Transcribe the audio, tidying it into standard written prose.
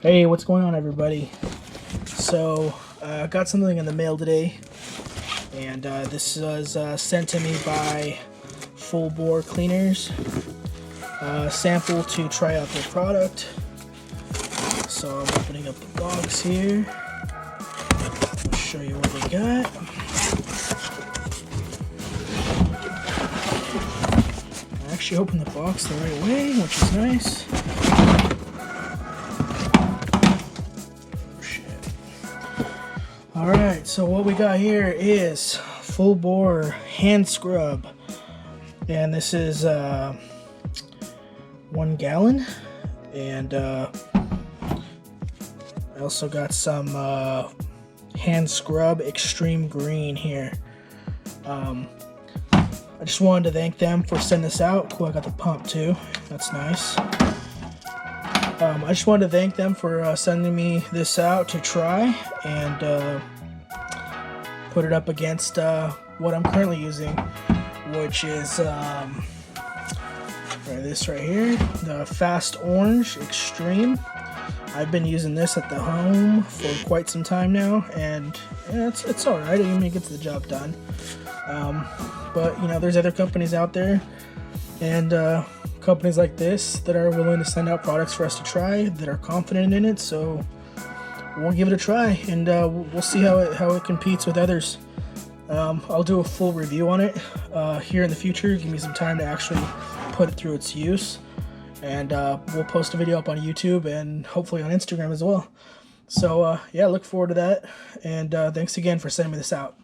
Hey, what's going on, everybody? So, I got something in the mail today, and this was sent to me by Full Bore Cleaners. Sample to try out their product. So I'm opening up the box here. I'll show you what they got. I actually opened the box the right way, which is nice. Alright, so what we got here is Full Bore hand scrub, and this is 1 gallon, and I also got some hand scrub extreme green here. I just wanted to thank them for sending this out. Cool, I got the pump too, that's nice. I just wanted to thank them for sending me this out to try and put it up against what I'm currently using, which is this right here, the Fast Orange Extreme. I've been using this at the home for quite some time now, and yeah, it's alright. I mean, it gets the job done. But you know, there's other companies out there, and companies like this that are willing to send out products for us to try, that are confident in it. So we'll give it a try, and we'll see how it competes with others. I'll do a full review on it here in the future. Give me some time to actually put it through its use, and we'll post a video up on YouTube and hopefully on Instagram as well. So yeah, look forward to that, and thanks again for sending me this out.